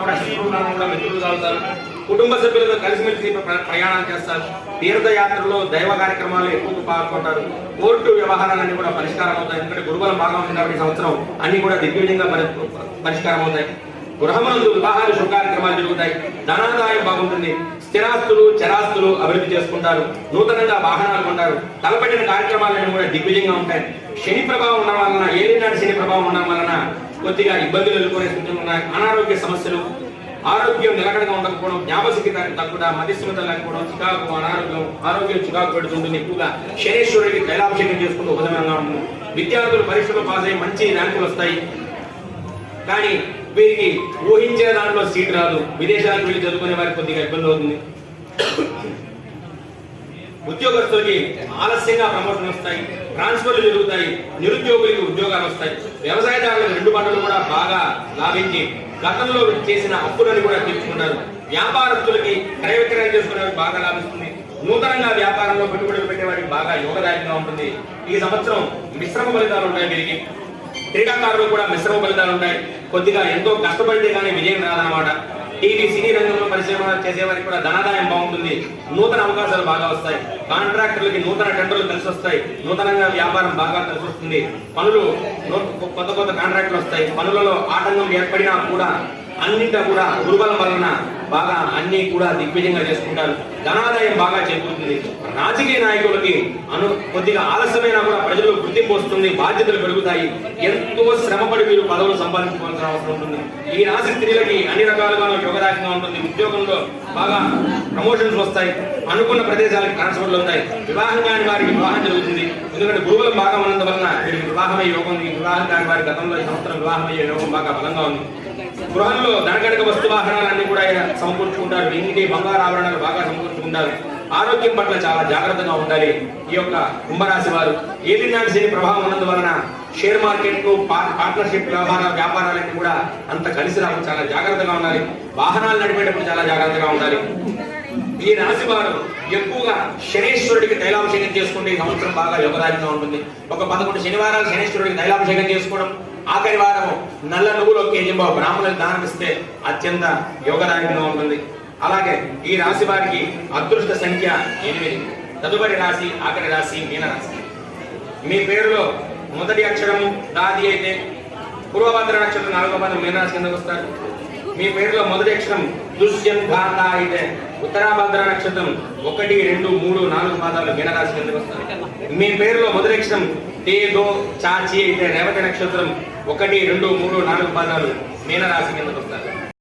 కూడా శత్రువులను కూడా మిత్రులు అవుతారు. కుటుంబ సభ్యులతో కలిసిమెలిసి ప్రయాణాలు చేస్తారు. తీర్థయాత్రలో దైవ కార్యక్రమాలు ఎక్కువగా పాల్గొంటారు. కోర్టు వ్యవహారాలన్నీ కూడా పరిష్కారం అవుతాయి. ఎందుకంటే గురుబలం బాగా ఉంది కాబట్టి సంవత్సరం అన్ని కూడా దిగ్విజయంగా పరిష్కారం అవుతాయి. గృహమందు వివాహాలు శుభ కార్యక్రమాలు జరుగుతాయి. ధనాదాయం బాగుంటుంది. స్థిరాస్తులు చరాస్తులు అభివృద్ధి చేసుకుంటారు. నూతనంగా వాహనాలు కొంటారు. తలపెట్టిన కార్యక్రమాలన్నీ కూడా దిగ్విజయంగా ఉంటాయి. శని ప్రభావం ఉండడం వలన, ఏలినాటి శని ప్రభావం ఉండడం వలన కొద్దిగా ఇబ్బందులు ఎదుర్కొనే సూచనలు ఉన్నాయి. అనారోగ్య సమస్యలు, ఆరోగ్యం నిలకడగా ఉండకపోవడం, జ్ఞాపశక్తి తక్కువ, మధ్యస్థిమత లేకపోవడం, చికాకు, ఆరోగ్యం చికాకు పెడుతుంటుంది. ఎక్కువగా శనేశ్వరుడికి తైలాభిషేకం చేసుకుంటూ ఉపశమనంగా ఉంటుంది. విద్యార్థులు పరీక్షలు పాస్ అయ్యి మంచి ర్యాంకులు వస్తాయి. కానీ వీరికి ఊహించే దాంట్లో సీట్ రాదు. విదేశాలకు వెళ్ళి చదువుకునే వారికి కొద్దిగా ఇబ్బంది అవుతుంది. ఉద్యోగస్తులకి ఆలస్యంగా ప్రమోషన్ వస్తాయి. ట్రాన్స్ఫర్లు జరుగుతాయి. నిరుద్యోగులకి ఉద్యోగాలు వస్తాయి. వ్యవసాయదారులకు 2 పంటలు కూడా బాగా లాభించి గతంలో చేసిన అప్పులను కూడా తీర్చుకున్నారు. వ్యాపారస్తులకి క్రయ విక్రయం చేసుకునే బాగా లాభిస్తుంది. నూతనంగా వ్యాపారంలో పెట్టుబడులు పెట్టేవాడికి బాగా యోగదాయకంగా ఉంటుంది. ఈ సంవత్సరం మిశ్రమ ఫలితాలు ఉంటాయి. వీరికి క్రీడాకారులు కూడా మిశ్రమ ఫలితాలు ఉంటాయి. కొద్దిగా ఎంతో కష్టపడితే కానీ విజయం రాదన్నమాట. టీవీ సినీ రంగంలో పరిశ్రమ చేసేవారికి కూడా ధనాదాయం బాగుంటుంది. నూతన అవకాశాలు బాగా వస్తాయి. కాంట్రాక్టర్లకి నూతన టెండర్లు కలిసి వస్తాయి. నూతనంగా వ్యాపారం బాగా కలిసి వస్తుంది. పనులు కొత్త కొత్త కాంట్రాక్టులు వస్తాయి. పనులలో ఆటంకం ఏర్పడినా కూడా అన్నింటా కూడా గురుబలం వలన బాగా అన్ని కూడా దిగ్విజయంగా చేసుకుంటారు. ధనాదాయం బాగా చేకూరుతుంది. రాజకీయ నాయకులకి కొద్దిగా ఆలస్యమైనా కూడా ప్రజలు గుర్తింపు వస్తుంది. బాధ్యతలు పెరుగుతాయి. ఎంతో శ్రమపడి మీరు పదవులు సంపాదించుకోవాల్సిన అవసరం ఉంటుంది. ఈ రాశి స్త్రీలకి అన్ని రకాలుగా యోగదాయకంగా ఉంటుంది. ఉద్యోగంలో బాగా ప్రమోషన్స్ వస్తాయి. అనుకున్న ప్రదేశాలకు ట్రాన్స్ఫర్లు ఉంటాయి. వివాహం కాని వారికి వివాహం జరుగుతుంది. ఎందుకంటే గురువులు బాగా ఉన్నందువలన వీరికి వివాహమయ్యే యోగం ఉంది. వివాహం కాని వారి గతంలో ఈ సంవత్సరం వివాహమయ్యే యోగం బాగా బలంగా ఉంది. గృహంలో ధనకనక వస్తు వాహనాలన్నీ కూడా సమకూర్చుకుంటారు. ఇంటికి బంగారు ఆభరణాలు బాగా సమకూర్చుకుంటారు. ఆరోగ్యం పట్ల చాలా జాగ్రత్తగా ఉండాలి. ఈ యొక్క కుంభరాశి వారు ఏలినాటి శని ప్రభావం ఉన్నందువలన షేర్ మార్కెట్, పార్ట్నర్షిప్ వ్యాపారాలన్నీ కూడా అంత కలిసి రావు. చాలా జాగ్రత్తగా ఉండాలి. వాహనాలు నడిపేటప్పుడు చాలా జాగ్రత్తగా ఉండాలి. ఈ రాశి వారు ఎక్కువగా శనేశ్వరుడికి తైలాభిషేకం చేసుకుంటే ఈ సంవత్సరం బాగా యోగదాయకంగా ఉంటుంది. ఒక 11 శనివారాలు శనేశ్వరుడికి తైలాభిషేకం చేసుకోవడం, ఆఖరి వారం నల్ల నువ్వులు 1 కేజీ బ్రాహ్మణులకు దానం ఇస్తే అత్యంత యోగదాయకంగా ఉంటుంది. అలాగే ఈ రాశి వారికి అదృష్ట సంఖ్య 8. తదుపరి రాశి ఆఖరి రాశి మీనరాశి. మీ పేరులో మొదటి అక్షరము దాది అయితే పూర్వభద్ర నక్షత్రం 4వ పాదం మీనరాశి కిందకు వస్తారు. మీ పేరులో మొదటి అక్షరం దుష్యం ఘాత అయితే ఉత్తరాభద్ర నక్షత్రం 1, 2, 3, 4 పాదాలు మీనరాశి కిందకు వస్తారు. మీ పేరులో మొదటి అక్షరం తేదో చాచి అయితే రేవతి నక్షత్రం 1, 2, 3, 4 పాదాలు మీనరాశి కిందకు వస్తారు.